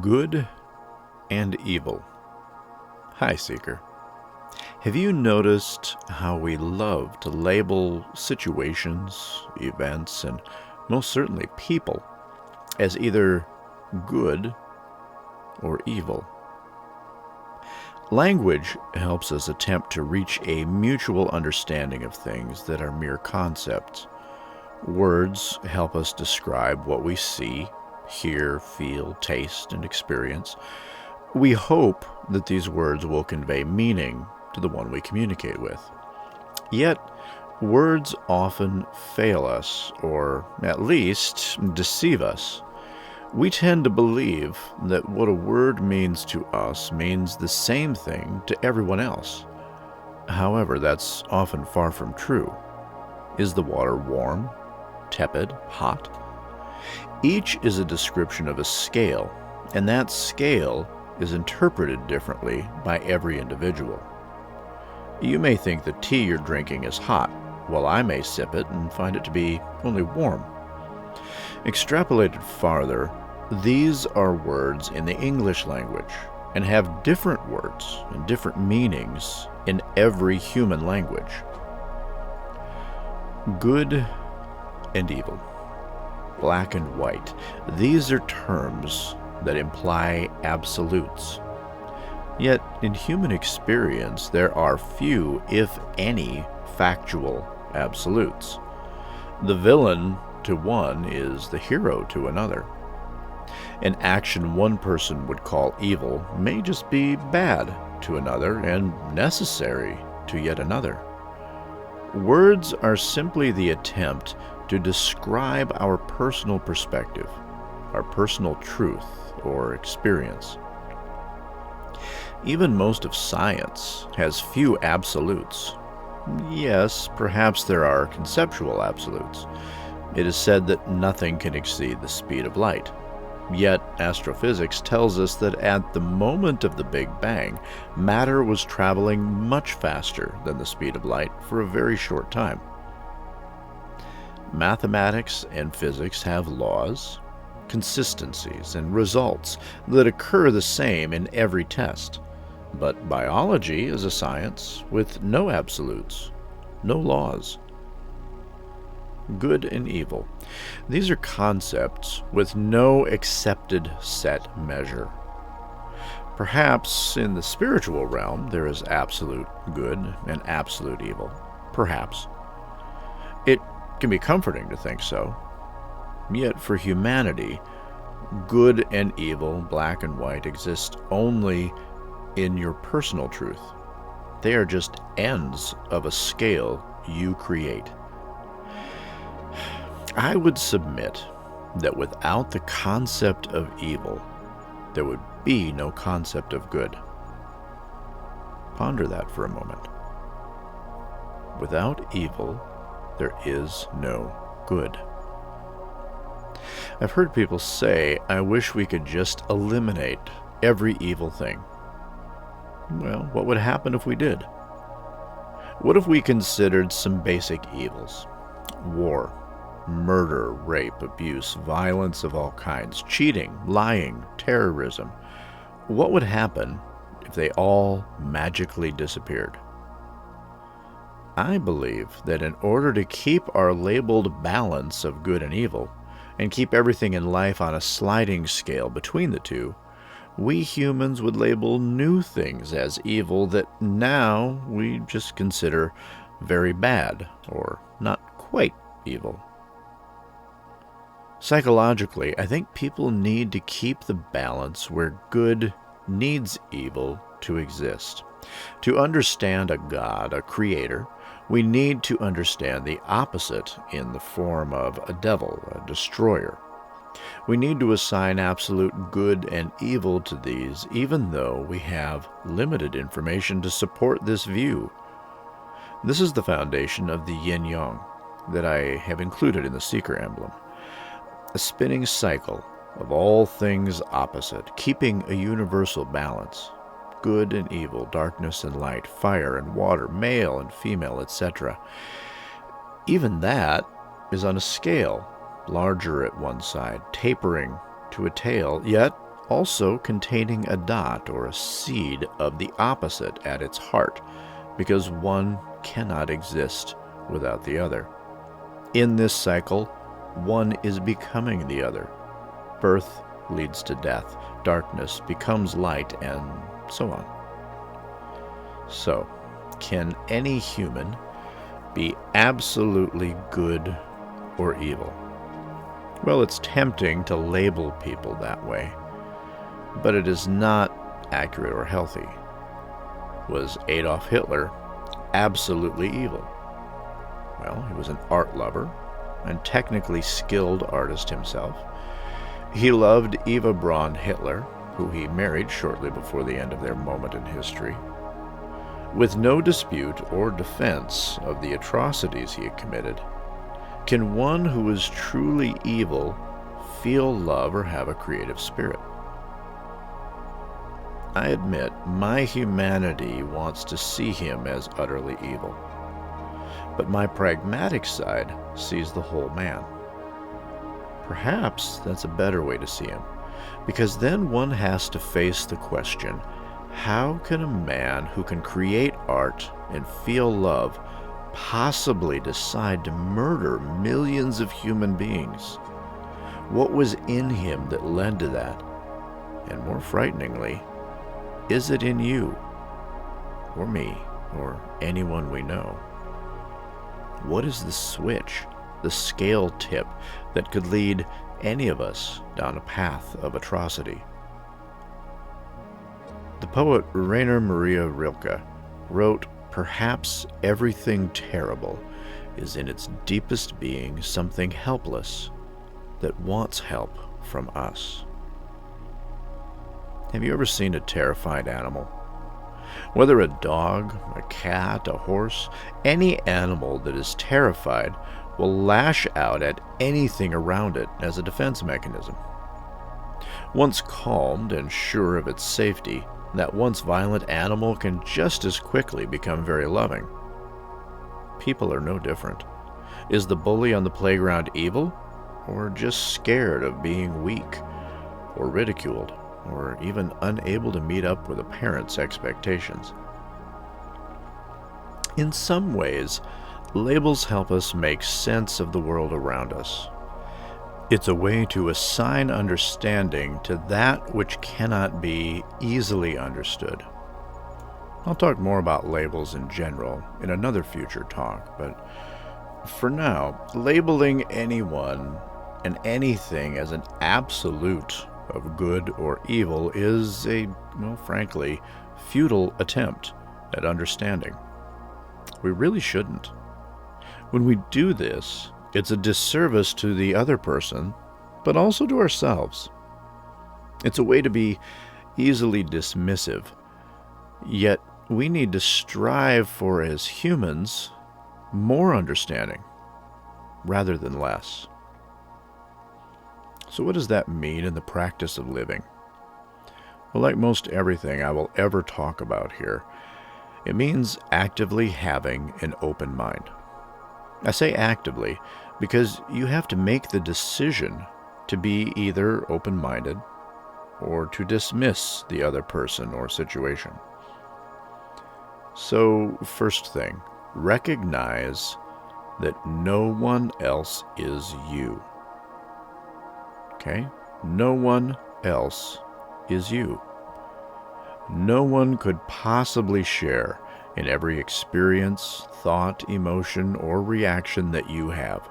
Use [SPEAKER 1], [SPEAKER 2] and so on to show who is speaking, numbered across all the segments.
[SPEAKER 1] Good and evil. Hi, Seeker. Have you noticed how we love to label situations, events, and most certainly people as either good or evil? Language helps us attempt to reach a mutual understanding of things that are mere concepts. Words help us describe what we see, hear, feel, taste, and experience. We hope that these words will convey meaning to the one we communicate with. Yet, words often fail us, or at least deceive us. We tend to believe that what a word means to us means the same thing to everyone else. However, that's often far from true. Is the water warm, tepid, hot? Each is a description of a scale, and that scale is interpreted differently by every individual. You may think the tea you're drinking is hot, while I may sip it and find it to be only warm. Extrapolated farther, these are words in the English language and have different words and different meanings in every human language. Good and evil, black and white, these are terms that imply absolutes. Yet, in human experience, there are few, if any, factual absolutes. The villain to one is the hero to another. An action one person would call evil may just be bad to another and necessary to yet another. Words are simply the attempt to describe our personal perspective, our personal truth or experience. Even most of science has few absolutes. Yes, perhaps there are conceptual absolutes. It is said that nothing can exceed the speed of light. Yet, astrophysics tells us that at the moment of the Big Bang, matter was traveling much faster than the speed of light for a very short time. Mathematics and physics have laws, consistencies, and results that occur the same in every test. But biology is a science with no absolutes, no laws. Good and evil. These are concepts with no accepted set measure. Perhaps in the spiritual realm there is absolute good and absolute evil. Perhaps. It can be comforting to think so. Yet for humanity, good and evil, black and white, exist only in your personal truth. They are just ends of a scale you create. I would submit that without the concept of evil, there would be no concept of good. Ponder that for a moment. Without evil, there is no good. I've heard people say, I wish we could just eliminate every evil thing. Well, what would happen if we did? What if we considered some basic evils? War, murder, rape, abuse, violence of all kinds, cheating, lying, terrorism. What would happen if they all magically disappeared? I believe that in order to keep our labeled balance of good and evil, and keep everything in life on a sliding scale between the two, we humans would label new things as evil that now we just consider very bad or not quite evil. Psychologically, I think people need to keep the balance where good needs evil to exist. To understand a God, a creator, we need to understand the opposite in the form of a devil, a destroyer. We need to assign absolute good and evil to these, even though we have limited information to support this view. This is the foundation of the Yin Yang that I have included in the Seeker emblem. A spinning cycle of all things opposite, keeping a universal balance. Good and evil, darkness and light, fire and water, male and female, etc. Even that is on a scale, larger at one side, tapering to a tail, yet also containing a dot or a seed of the opposite at its heart, because one cannot exist without the other. In this cycle, one is becoming the other. Birth leads to death, darkness becomes light, and so on. So, can any human be absolutely good or evil? Well, it's tempting to label people that way, but it is not accurate or healthy. Was Adolf Hitler absolutely evil? Well, he was an art lover and technically skilled artist himself. He loved Eva Braun Hitler, who he married shortly before the end of their moment in history. With no dispute or defense of the atrocities he had committed, can one who is truly evil feel love or have a creative spirit? I admit, my humanity wants to see him as utterly evil, but my pragmatic side sees the whole man. Perhaps that's a better way to see him, because then one has to face the question, how can a man who can create art and feel love possibly decide to murder millions of human beings? What was in him that led to that? And more frighteningly, is it in you, or me, or anyone we know? What is the switch, the scale tip that could lead any of us down a path of atrocity? The poet Rainer Maria Rilke wrote, "Perhaps everything terrible is in its deepest being something helpless that wants help from us." Have you ever seen a terrified animal? Whether a dog, a cat, a horse, any animal that is terrified will lash out at anything around it as a defense mechanism. Once calmed and sure of its safety, that once violent animal can just as quickly become very loving. People are no different. Is the bully on the playground evil, or just scared of being weak, or ridiculed, or even unable to meet up with a parent's expectations? In some ways, labels help us make sense of the world around us. It's a way to assign understanding to that which cannot be easily understood. I'll talk more about labels in general in another future talk, but for now, labeling anyone and anything as an absolute of good or evil is a, frankly, futile attempt at understanding. We really shouldn't. When we do this, it's a disservice to the other person, but also to ourselves. It's a way to be easily dismissive, yet we need to strive for, as humans, more understanding rather than less. So what does that mean in the practice of living? Well, like most everything I will ever talk about here, it means actively having an open mind. I say actively because you have to make the decision to be either open-minded or to dismiss the other person or situation. So, first thing, recognize that no one else is you. Okay? No one else is you. No one could possibly share in every experience, thought, emotion, or reaction that you have.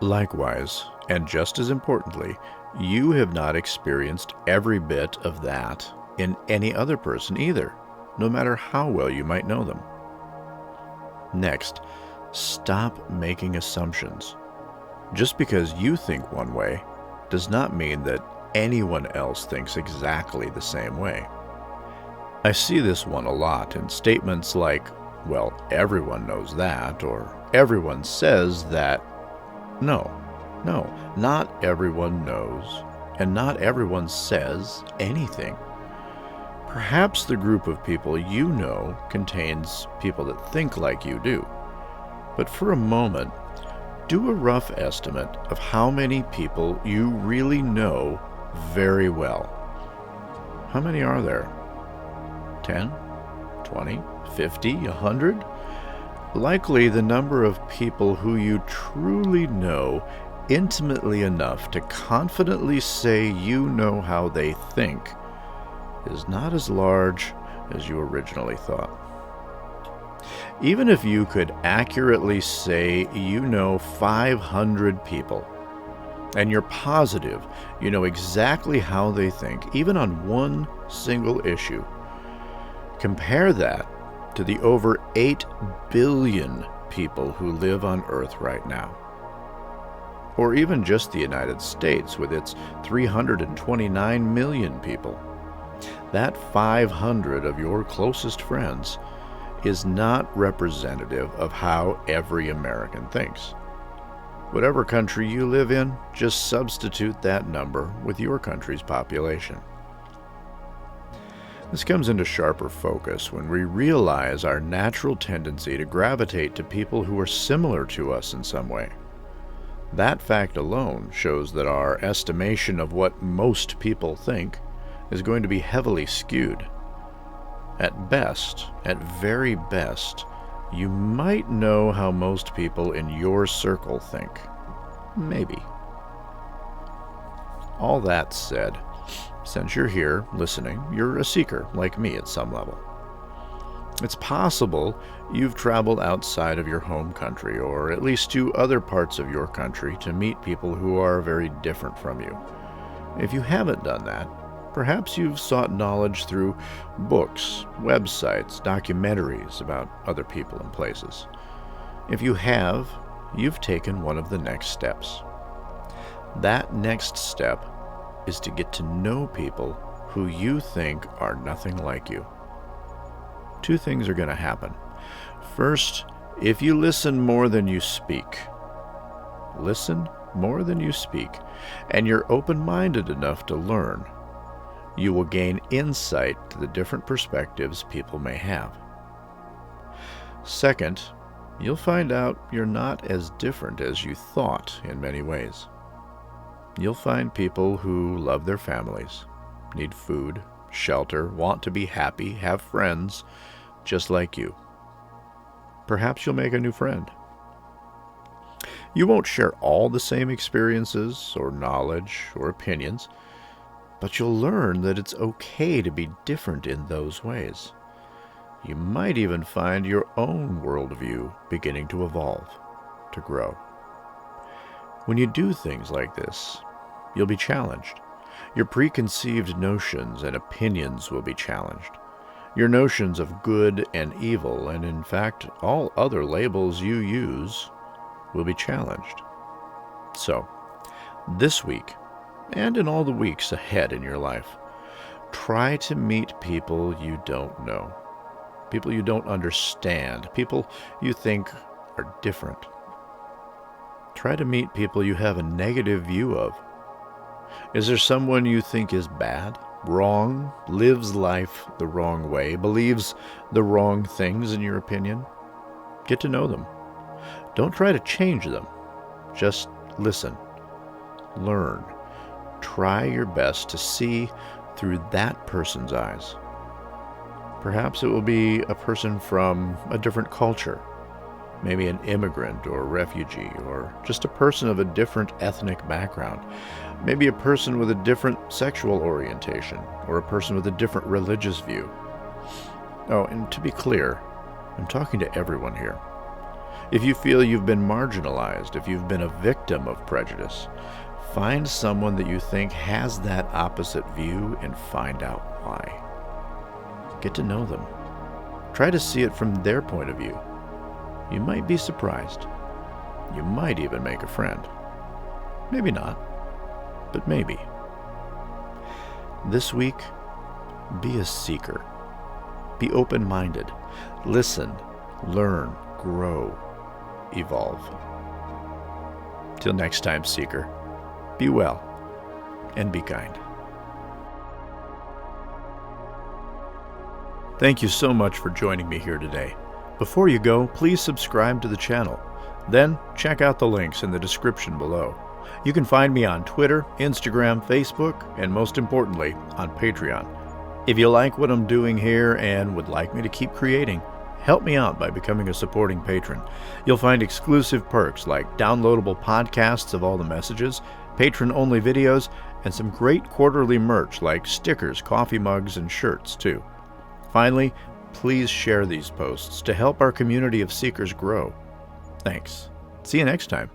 [SPEAKER 1] Likewise, and just as importantly, you have not experienced every bit of that in any other person either, no matter how well you might know them. Next, stop making assumptions. Just because you think one way does not mean that anyone else thinks exactly the same way. I see this one a lot in statements like, well, everyone knows that, or everyone says that. No, not everyone knows, and not everyone says anything. Perhaps the group of people you know contains people that think like you do. But for a moment, do a rough estimate of how many people you really know very well. How many are there? 10, 20, 50, 100? Likely the number of people who you truly know intimately enough to confidently say you know how they think is not as large as you originally thought. Even if you could accurately say you know 500 people, and you're positive you know exactly how they think, even on one single issue, compare that to the over 8 billion people who live on Earth right now. Or even just the United States with its 329 million people. That 500 of your closest friends is not representative of how every American thinks. Whatever country you live in, just substitute that number with your country's population. This comes into sharper focus when we realize our natural tendency to gravitate to people who are similar to us in some way. That fact alone shows that our estimation of what most people think is going to be heavily skewed. At best, at very best, you might know how most people in your circle think. Maybe. All that said, since you're here listening, you're a seeker like me at some level. It's possible you've traveled outside of your home country, or at least to other parts of your country, to meet people who are very different from you. If you haven't done that, perhaps you've sought knowledge through books, websites, documentaries about other people and places. If you have, you've taken one of the next steps. That next step is to get to know people who you think are nothing like you. Two things are going to happen. First, if you listen more than you speak, and you're open-minded enough to learn, you will gain insight to the different perspectives people may have. Second, you'll find out you're not as different as you thought in many ways. You'll find people who love their families, need food, shelter, want to be happy, have friends, just like you. Perhaps you'll make a new friend. You won't share all the same experiences or knowledge or opinions, but you'll learn that it's okay to be different in those ways. You might even find your own worldview beginning to evolve, to grow. When you do things like this, you'll be challenged. Your preconceived notions and opinions will be challenged. Your notions of good and evil, and in fact, all other labels you use, will be challenged. So, this week, and in all the weeks ahead in your life, try to meet people you don't know, people you don't understand, people you think are different. Try to meet people you have a negative view of. Is there someone you think is bad, wrong, lives life the wrong way, believes the wrong things in your opinion? Get to know them. Don't try to change them. Just listen. Learn. Try your best to see through that person's eyes. Perhaps it will be a person from a different culture, maybe an immigrant or refugee, or just a person of a different ethnic background, maybe a person with a different sexual orientation, or a person with a different religious view. Oh, and to be clear, I'm talking to everyone here. If you feel you've been marginalized, if you've been a victim of prejudice, find someone that you think has that opposite view and find out why. Get to know them. Try to see it from their point of view. You might be surprised. You might even make a friend. Maybe not, but maybe. This week, be a seeker. Be open-minded. Listen, learn, grow, evolve. Till next time, seeker, be well and be kind. Thank you so much for joining me here today. Before you go, please subscribe to the channel. Then check out the links in the description below. You can find me on Twitter, Instagram, Facebook, and most importantly, on Patreon. If you like what I'm doing here and would like me to keep creating, help me out by becoming a supporting patron. You'll find exclusive perks like downloadable podcasts of all the messages, patron-only videos, and some great quarterly merch like stickers, coffee mugs, and shirts, too. Finally, please share these posts to help our community of seekers grow. Thanks. See you next time.